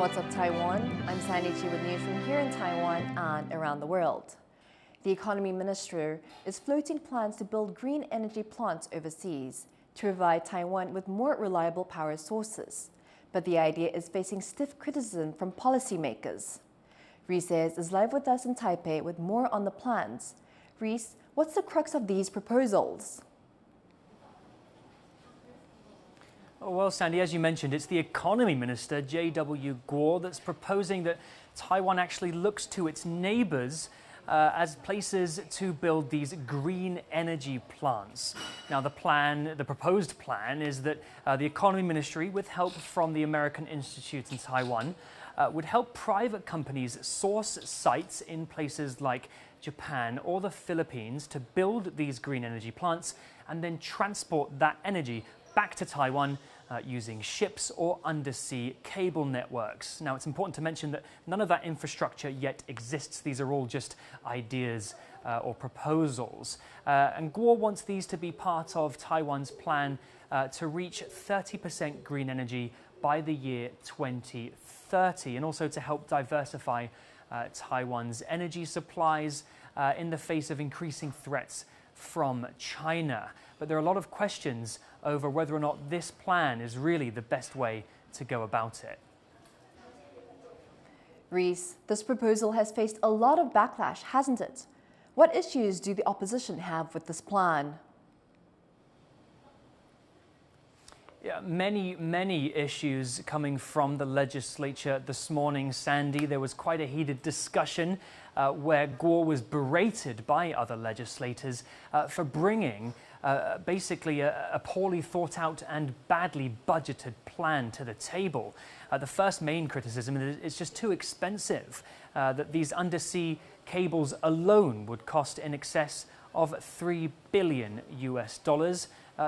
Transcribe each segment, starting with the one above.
What's up, Taiwan? I'm Sandy Chi with news from here in Taiwan and around the world. The economy minister is floating plans to build green energy plants overseas to provide Taiwan with more reliable power sources. But the idea is facing stiff criticism from policymakers. Reese is live with us in Taipei with more on the plans. Reese, what's the crux of these proposals? Well, Sandy, as you mentioned, it's the economy minister, J.W. Gov't, that's proposing that Taiwan actually looks to its neighbors as places to build these green energy plants. Now, the proposed plan is that the economy ministry, with help from the American Institute in Taiwan, would help private companies source sites in places like Japan or the Philippines to build these green energy plants and then transport that energy back to Taiwan using ships or undersea cable networks. Now, it's important to mention that none of that infrastructure yet exists. These are all just ideas or proposals. And Gov't wants these to be part of Taiwan's plan to reach 30% green energy by the year 2030, and also to help diversify Taiwan's energy supplies in the face of increasing threats from China. But there are a lot of questions over whether or not this plan is really the best way to go about it. Reese, this proposal has faced a lot of backlash, hasn't it? What issues do the opposition have with this plan? Yeah, many issues coming from the legislature this morning, Sandy. There was quite a heated discussion where Gov't was berated by other legislators for bringing basically a poorly thought out and badly budgeted plan to the table. The first main criticism is it's just too expensive, that these undersea cables alone would cost in excess of $3 billion US.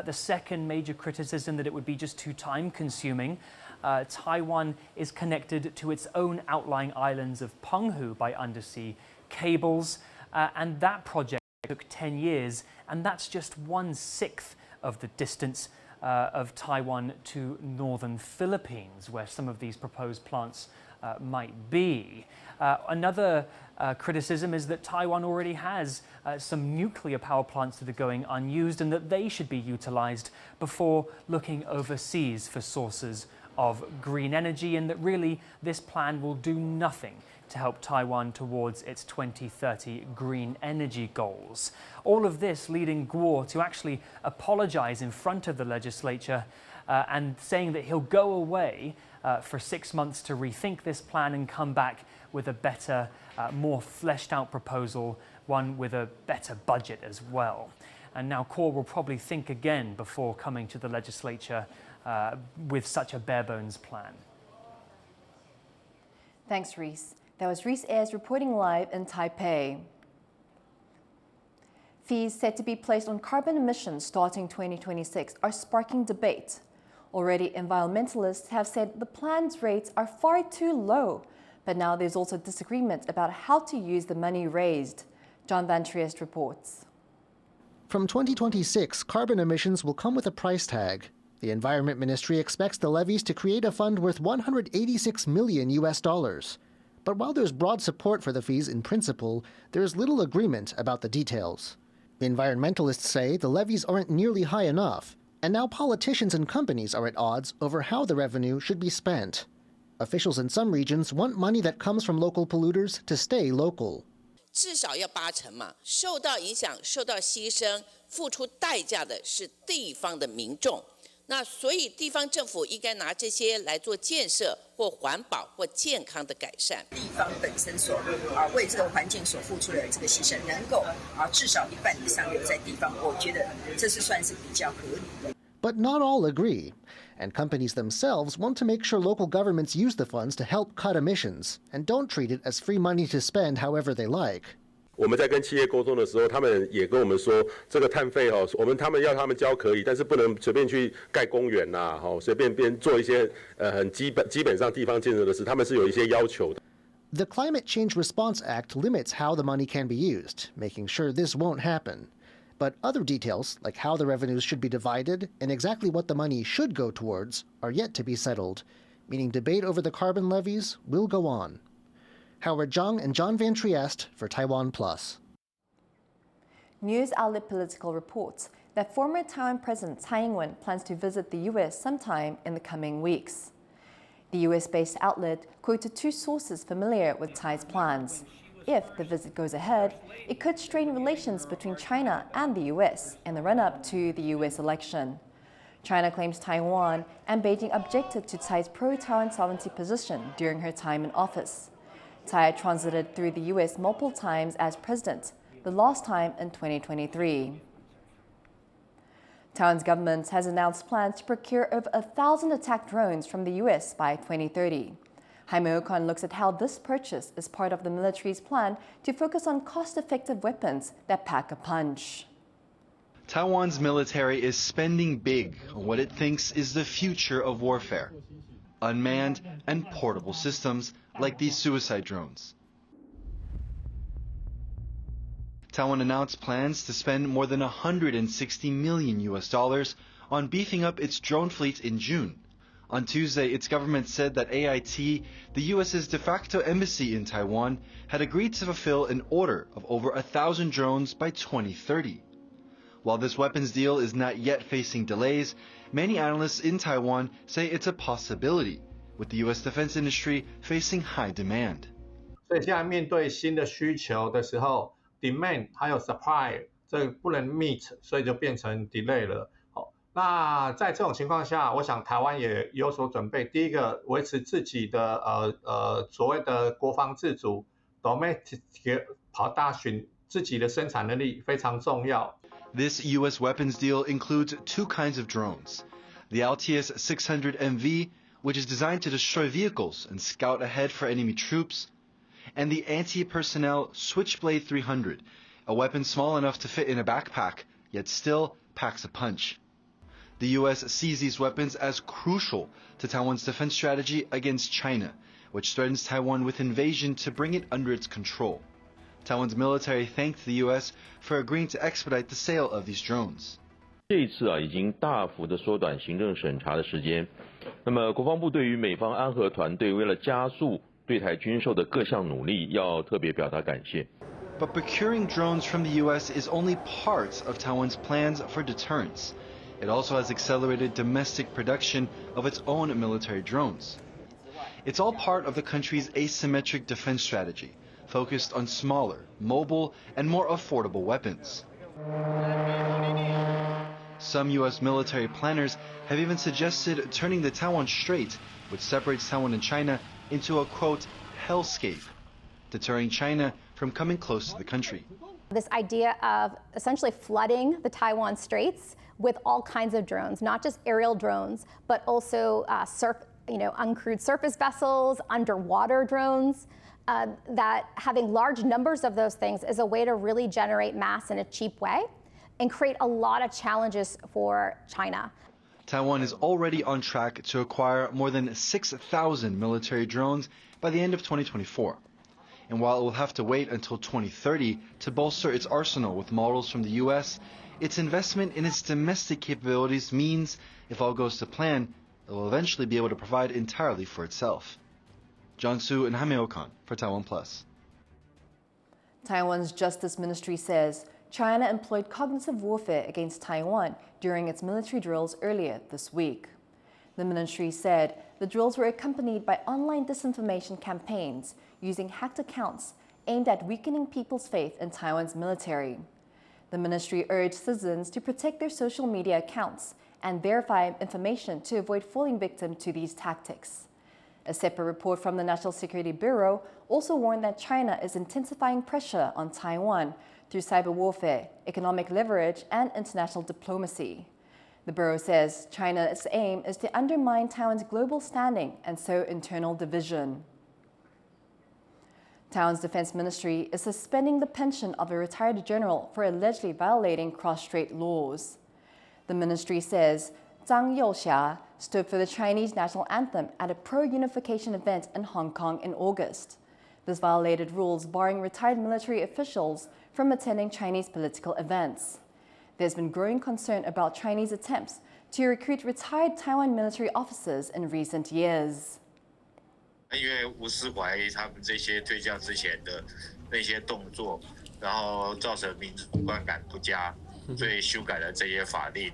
The second major criticism, that it would be just too time consuming. Taiwan is connected to its own outlying islands of Penghu by undersea cables, and that project took 10 years, and that's just 1/6 of the distance of Taiwan to northern Philippines, where some of these proposed plants might be. Another criticism is that Taiwan already has some nuclear power plants that are going unused, and that they should be utilized before looking overseas for sources of green energy, and that really this plan will do nothing to help Taiwan towards its 2030 green energy goals. All of this leading Gov't to actually apologize in front of the legislature and saying that he'll go away for 6 months to rethink this plan and come back with a better, more fleshed out proposal, one with a better budget as well. And now Gov't will probably think again before coming to the legislature with such a bare bones plan. Thanks, Reese. That was Reese Ayres reporting live in Taipei. Fees set to be placed on carbon emissions starting 2026 are sparking debate. Already, environmentalists have said the plan's rates are far too low, but now there's also disagreement about how to use the money raised. John Van Triest reports. From 2026, carbon emissions will come with a price tag. The Environment Ministry expects the levies to create a fund worth $186 million US. But while there's broad support for the fees in principle, there's little agreement about the details. Environmentalists say the levies aren't nearly high enough, and now politicians and companies are at odds over how the revenue should be spent. Officials in some regions want money that comes from local polluters to stay local. 至少要80%嘛，受到影响、受到牺牲、付出代价的是地方的民众。那所以地方政府应该拿这些来做建设或环保或健康的改善。地方本身所为这个环境所付出的这个牺牲，能够至少1半以上留在地方，我觉得这是算是比较合理的。 But not all agree, and companies themselves want to make sure local governments use the funds to help cut emissions and don't treat it as free money to spend however they like. 我们在跟企业沟通的时候，他们也跟我们说，这个碳费他们要他们交可以，但是不能随便去盖公园呐，随便做一些很基本上地方建设的事，他们是有一些要求的。 The Climate Change Response Act limits how the money can be used, making sure this won't happen. But other details, like how the revenues should be divided and exactly what the money should go towards, are yet to be settled. meaning debate over the carbon levies will go on. Howard Zhang and John Van Trieste for TaiwanPlus. News outlet Political reports that former Taiwan President Tsai Ing-wen plans to visit the U.S. sometime in the coming weeks. The U.S.-based outlet quoted two sources familiar with Tsai's plans. If the visit goes ahead, it could strain relations between China and the U.S. in the run-up to the U.S. election. China claims Taiwan and Beijing objected to Tsai's pro-Taiwan sovereignty position during her time in office. Tsai transited through the U.S. multiple times as president, the last time in 2023. Taiwan's government has announced plans to procure over 1,000 attack drones from the U.S. by 2030. Jaime Ocon looks at how this purchase is part of the military's plan to focus on cost-effective weapons that pack a punch. Taiwan's military is spending big on what it thinks is the future of warfare: unmanned and portable systems like these suicide drones. Taiwan announced plans to spend more than $160 million on beefing up its drone fleet in June. On Tuesday, its government said that AIT, the U.S.'s de facto embassy in Taiwan, had agreed to fulfill an order of over 1,000 drones by 2030. While this weapons deal is not yet facing delays, many analysts in Taiwan say it's a possibility, with the U.S. defense industry facing high demand. 所以现在面对新的需求的时候 ，demand 还有 supply 这不能 meet， 所以就变成 delay 了。好，那在这种情况下，我想台湾也有所准备。第一个，维持自己的所谓的国防自主 ，domestic 跑大巡自己的生产能力非常重要。 This U.S. weapons deal includes two kinds of drones: the LTS-600MV, which is designed to destroy vehicles and scout ahead for enemy troops, and the anti-personnel Switchblade 300, a weapon small enough to fit in a backpack, yet still packs a punch. The U.S. sees these weapons as crucial to Taiwan's defense strategy against China, which threatens Taiwan with invasion to bring it under its control. Taiwan's military thanked the U.S. for agreeing to expedite the sale of these drones. 这一次已经大幅的缩短行政审查的时间。那么，国防部对于美方安和团队为了加速对台军售的各项努力，要特别表达感谢。 But procuring drones from the U.S. is only part of Taiwan's plans for deterrence. It also has accelerated domestic production of its own military drones. It's all part of the country's asymmetric defense strategy, focused on smaller, mobile, and more affordable weapons. Some U.S. military planners have even suggested turning the Taiwan Strait, which separates Taiwan and China, into a, quote, hellscape, deterring China from coming close to the country. This idea of essentially flooding the Taiwan Straits with all kinds of drones, not just aerial drones, but also uncrewed surface vessels, underwater drones, that having large numbers of those things is a way to really generate mass in a cheap way and create a lot of challenges for China. Taiwan is already on track to acquire more than 6,000 military drones by the end of 2024. And while it will have to wait until 2030 to bolster its arsenal with models from the U.S., its investment in its domestic capabilities means, if all goes to plan, it will eventually be able to provide entirely for itself. John Su and Jaime Ocon for TaiwanPlus. Taiwan's Justice Ministry says China employed cognitive warfare against Taiwan during its military drills earlier this week. The ministry said the drills were accompanied by online disinformation campaigns using hacked accounts aimed at weakening people's faith in Taiwan's military. The ministry urged citizens to protect their social media accounts and verify information to avoid falling victim to these tactics. A separate report from the National Security Bureau also warned that China is intensifying pressure on Taiwan through cyber warfare, economic leverage, and international diplomacy. The Bureau says China's aim is to undermine Taiwan's global standing and sow internal division. Taiwan's Defense Ministry is suspending the pension of a retired general for allegedly violating cross-strait laws. The ministry says Zhang Youxia stood for the Chinese national anthem at a pro-Unification event in Hong Kong in August. This violated rules barring retired military officials from attending Chinese political events. There's been growing concern about Chinese attempts to recruit retired Taiwan military officers in recent years. 因为无私怀疑他们这些退将之前的那些动作，然后造成民主观感不佳，所以修改了这些法令。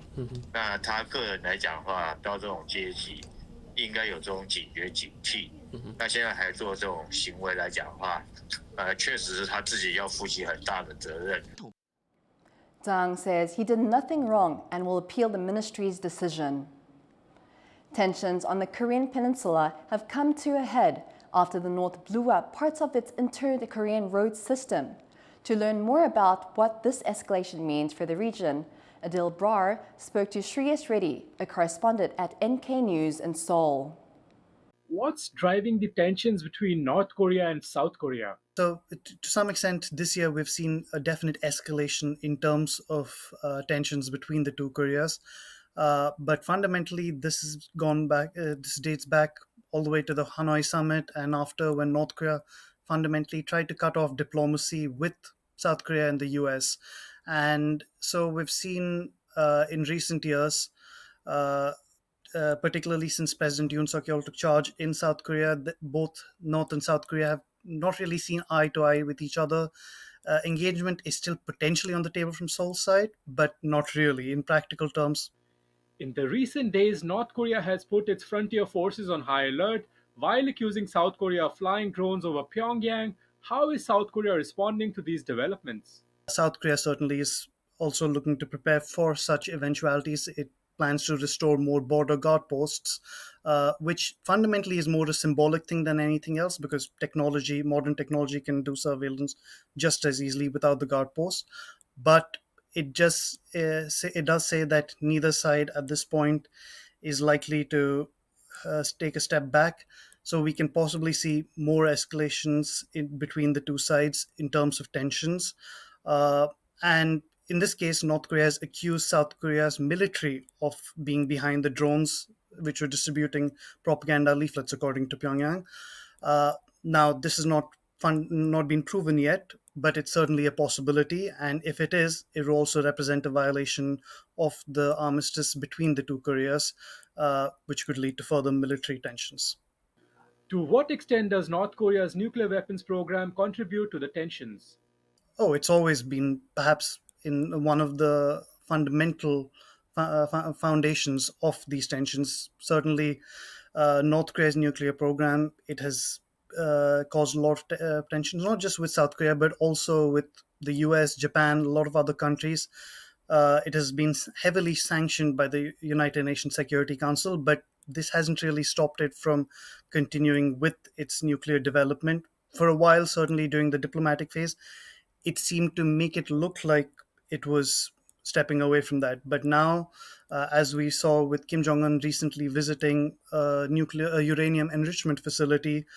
那他个人来讲的话，到这种阶级应该有这种警觉警惕。那现在还做这种行为来讲的话，确实是他自己要负起很大的责任。Dang says he did nothing wrong and will appeal the ministry's decision. Tensions on the Korean Peninsula have come to a head after the North blew up parts of its inter-Korean road system. To learn more about what this escalation means for the region, Adil Brar spoke to Shreyas Reddy, a correspondent at NK News in Seoul. What's driving the tensions between North Korea and South Korea? So, to some extent, this year we've seen a definite escalation in terms of tensions between the two Koreas. But fundamentally, this has gone back. This dates back all the way to the Hanoi summit, and after when North Korea fundamentally tried to cut off diplomacy with South Korea and the U.S. And so we've seen in recent years, particularly since President Yoon Suk-yeol took charge in South Korea, both North and South Korea have not really seen eye to eye with each other. Engagement is still potentially on the table from Seoul's side, but not really in practical terms. In the recent days, North Korea has put its frontier forces on high alert while accusing South Korea of flying drones over Pyongyang. How is South Korea responding to these developments? South Korea certainly is also looking to prepare for such eventualities. It plans to restore more border guard posts, which fundamentally is more a symbolic thing than anything else, because modern technology can do surveillance just as easily without the guard posts. But it does say that neither side at this point is likely to take a step back. So we can possibly see more escalations between the two sides in terms of tensions. And in this case, North Korea has accused South Korea's military of being behind the drones, which were distributing propaganda leaflets, according to Pyongyang. Now, this has not been proven yet, but it's certainly a possibility. And if it is, it will also represent a violation of the armistice between the two Koreas, which could lead to further military tensions. To what extent does North Korea's nuclear weapons program contribute to the tensions? Oh, it's always been perhaps in one of the fundamental foundations of these tensions. Certainly, North Korea's nuclear program, it has caused a lot of tensions, not just with South Korea, but also with the US, Japan, a lot of other countries. It has been heavily sanctioned by the United Nations Security Council, but this hasn't really stopped it from continuing with its nuclear development. For a while, certainly during the diplomatic phase, it seemed to make it look like it was stepping away from that. But now, as we saw with Kim Jong-un recently visiting a uranium enrichment facility,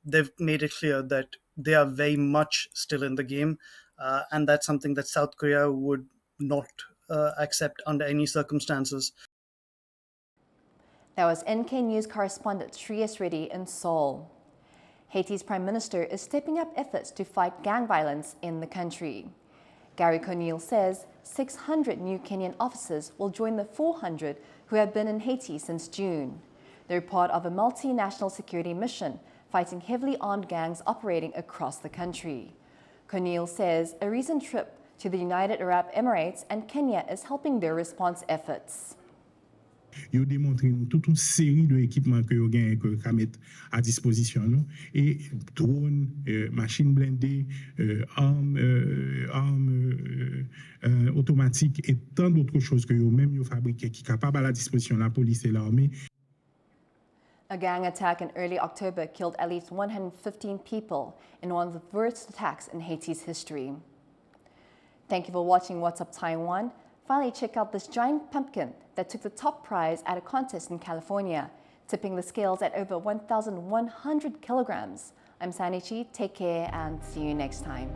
they've made it clear that they are very much still in the game. And that's something that South Korea would not accept under any circumstances. That was NK News correspondent Shreyas Reddy in Seoul. Haiti's Prime Minister is stepping up efforts to fight gang violence in the country. Gary Conille says 600 new Kenyan officers will join the 400 who have been in Haiti since June. They're part of a multinational security mission fighting heavily armed gangs operating across the country. Conille says a recent trip to the United Arab Emirates and Kenya is helping their response efforts. Ils ont démontré toute une série d'équipements que vous gagnez qu'à mettre à disposition nous et drones, machines blindées, armes automatiques et tant d'autres choses que vous même fabriquez qui sont capables à la disposition de la police et l'armée. A gang attack in early October killed at least 115 people in one of the worst attacks in Haiti's history. Thank you for watching What's Up Taiwan. Finally, check out this giant pumpkin that took the top prize at a contest in California, tipping the scales at over 1,100 kilograms. I'm Sanichi. Take care and see you next time.